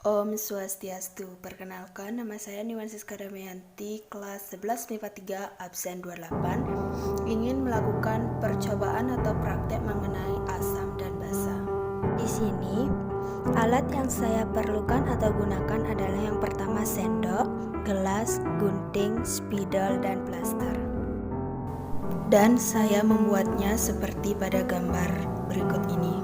Om Swastiastu. Perkenalkan, nama saya Niwan Siska Damayanti, kelas 11 MIPA 3, absen 28, ingin melakukan percobaan atau praktek mengenai asam dan basa. Di sini, alat yang saya perlukan atau gunakan adalah yang pertama sendok, gelas, gunting, spidol, dan plaster. Dan saya membuatnya seperti pada gambar berikut ini.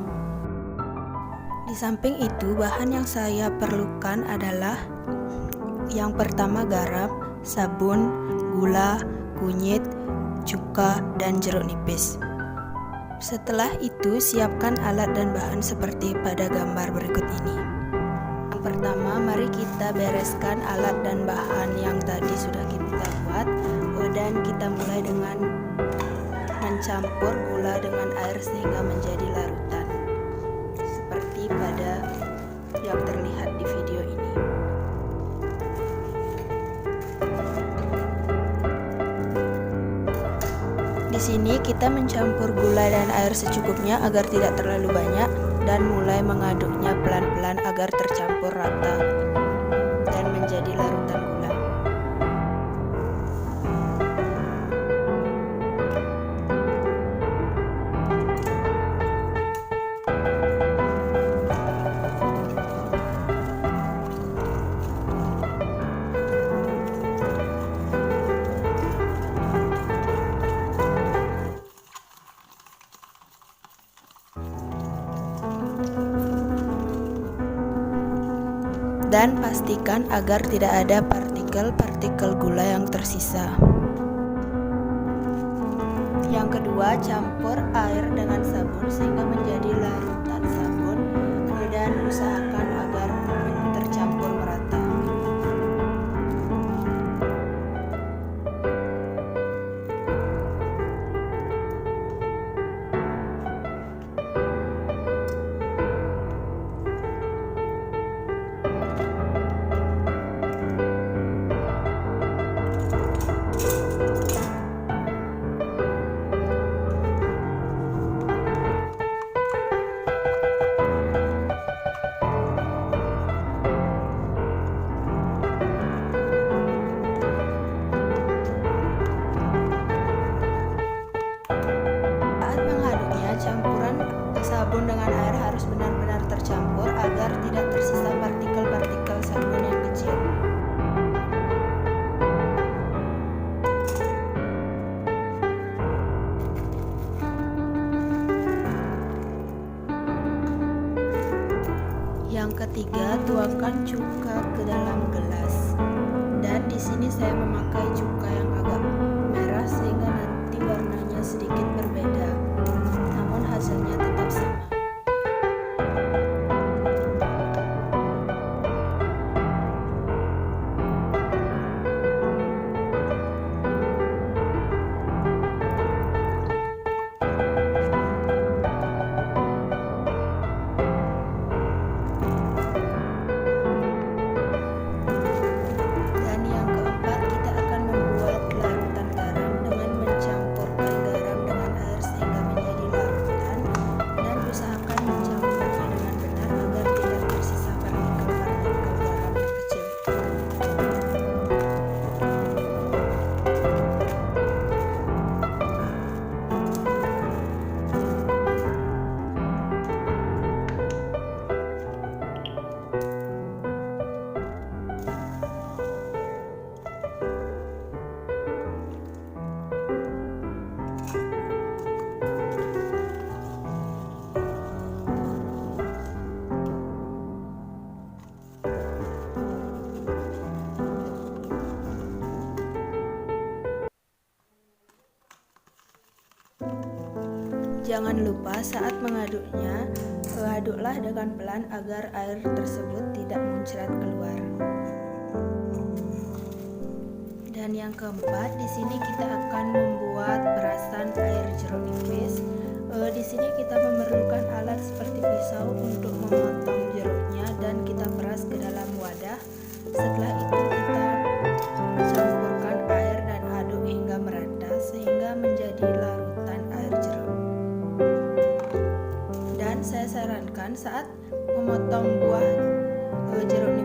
Di samping itu, bahan yang saya perlukan adalah yang pertama garam, sabun, gula, kunyit, cuka, dan jeruk nipis. Setelah itu, siapkan alat dan bahan seperti pada gambar berikut ini. Yang pertama, mari kita bereskan alat dan bahan yang tadi sudah kita buat, dan kita mulai dengan mencampur gula dengan air sehingga menjadi larutan, seperti pada yang terlihat di video ini. Di sini kita mencampur gula dan air secukupnya agar tidak terlalu banyak dan mulai mengaduknya pelan-pelan agar tercampur rata dan menjadi larutan gula. Dan pastikan agar tidak ada partikel-partikel gula yang tersisa. Yang kedua, campur air dengan sabun sehingga menjadi larutan sabun dan usahakan agar tercampur merata. Campuran sabun dengan air harus benar-benar tercampur agar tidak tersisa partikel-partikel sabun yang kecil. Yang ketiga, tuangkan cuka ke dalam gelas. Dan di sini saya memakai cuka yang agak merah sehingga nanti warnanya sedikit berbeda. Namun hasilnya tetap sama. Dan yang keempat, kita akan membuat larutan garam dengan mencampurkan garam dengan air sehingga menjadi larutan, dan usahakan mencampurnya dengan benar agar tidak tersisa partikel-partikel garam yang kecil. Jangan lupa saat mengaduknya, aduklah dengan pelan agar air tersebut tidak muncrat keluar. Dan yang keempat, di sini kita akan membuat perasan air jeruk nipis. Di sini kita memerlukan alat seperti pisau untuk memotong jeruknya dan kita peras ke dalam wadah. Setelah itu kita campurkan air dan aduk hingga merata sehingga menjadi larutan air jeruk. Dan saya sarankan saat memotong buah jeruk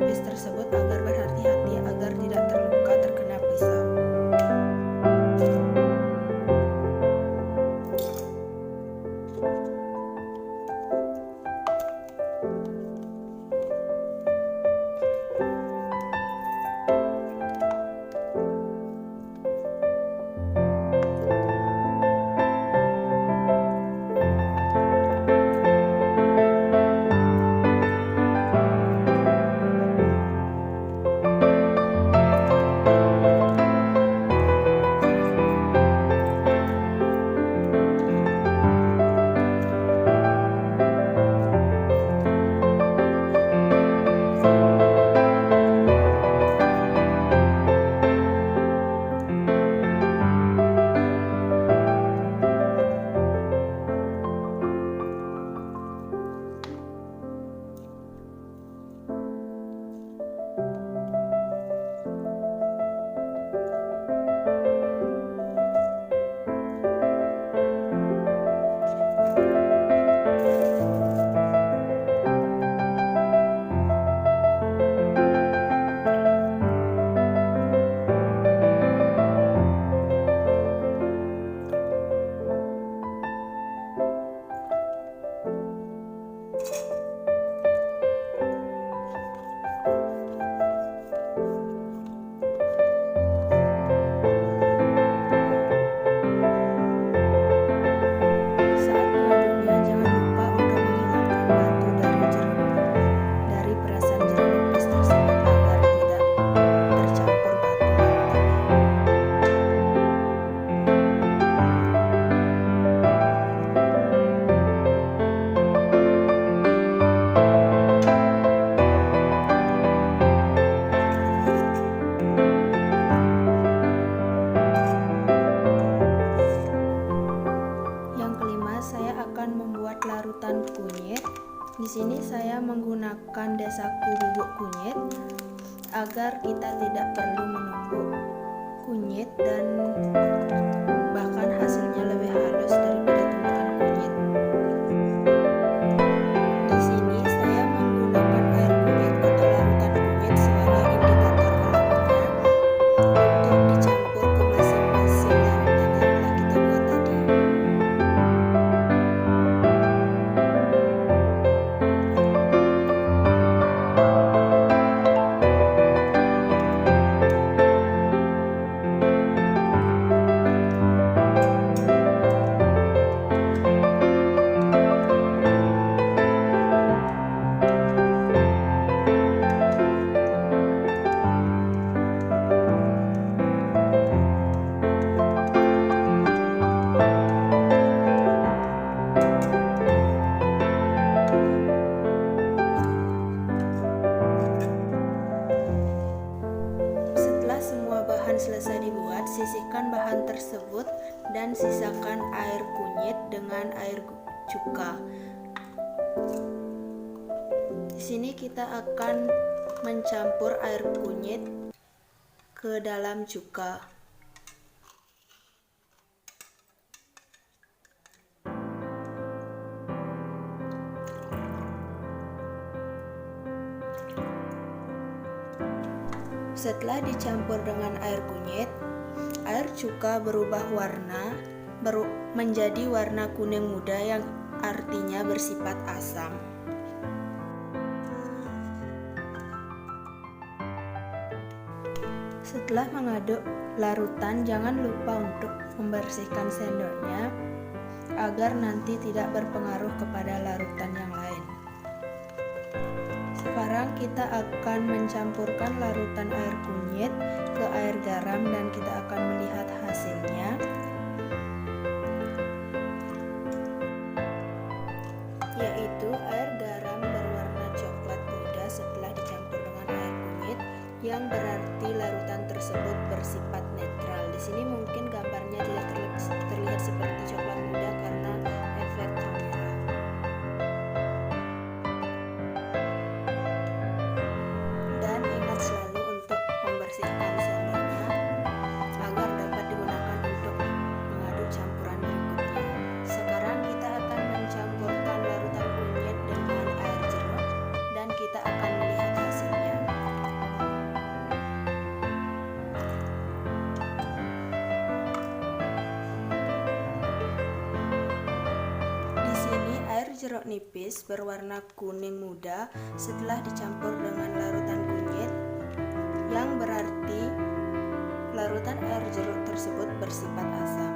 menggunakan desaku bubuk kunyit agar kita tidak perlu menumbuk kunyit dan bahkan hasilnya lebih halus daripada tumbukan kunyit. Di sini saya menggunakan air kunyit atau larutan kunyit sebagai indikator alaminya untuk dicampur ke masing-masing larutan yang telah kita buat tadi. Selesai dibuat, sisihkan bahan tersebut dan sisakan air kunyit dengan air cuka. Di sini kita akan mencampur air kunyit ke dalam cuka. Setelah dicampur dengan air kunyit, air cuka berubah warna menjadi warna kuning muda yang artinya bersifat asam. Setelah mengaduk larutan, jangan lupa untuk membersihkan sendoknya agar nanti tidak berpengaruh kepada larutan yang lain. Sekarang kita akan mencampurkan larutan air kunyit ke air garam dan kita akan melihat hasilnya. Yaitu air garam berwarna coklat muda setelah dicampur dengan air kunyit, yang berarti larutan tersebut bersifat netral. Di sini mungkin gambarnya tidak terlihat seperti coklat muda karena efek kamera. Dan ingat selalu untuk membersihkan sendoknya agar dapat digunakan untuk mengaduk campuran berikutnya. Sekarang kita akan mencampurkan larutan kunyit dengan air jeruk dan kita akan melihat hasilnya. Di sini air jeruk nipis berwarna kuning muda setelah dicampur dengan larutan kunyit, yang berarti larutan air jeruk tersebut bersifat asam.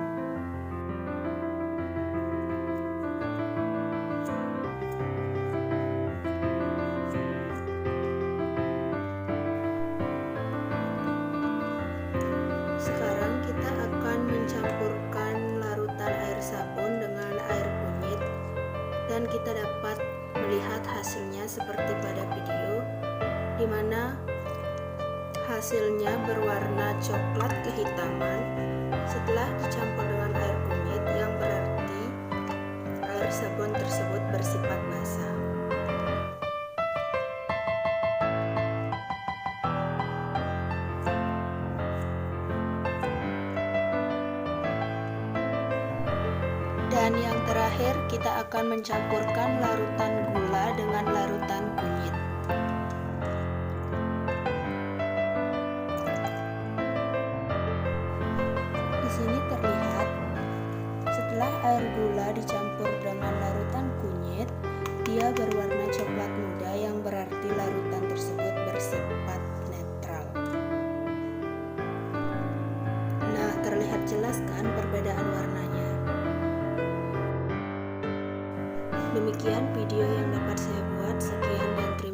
Sekarang kita akan mencampurkan larutan air sabun dengan air kunyit dan kita dapat melihat hasilnya seperti pada video, di mana hasilnya berwarna coklat kehitaman setelah dicampur dengan air kunyit, yang berarti air sabun tersebut bersifat basah. Dan yang terakhir, kita akan mencampurkan larutan gula dengan larutan kunyit. Di sini terlihat setelah air gula dicampur dengan larutan kunyit, dia berwarna coklat muda, yang berarti larutan tersebut bersifat netral. Nah, terlihat jelas kan perbedaan warnanya? Demikian video yang dapat saya buat. Sekian dan terima kasih.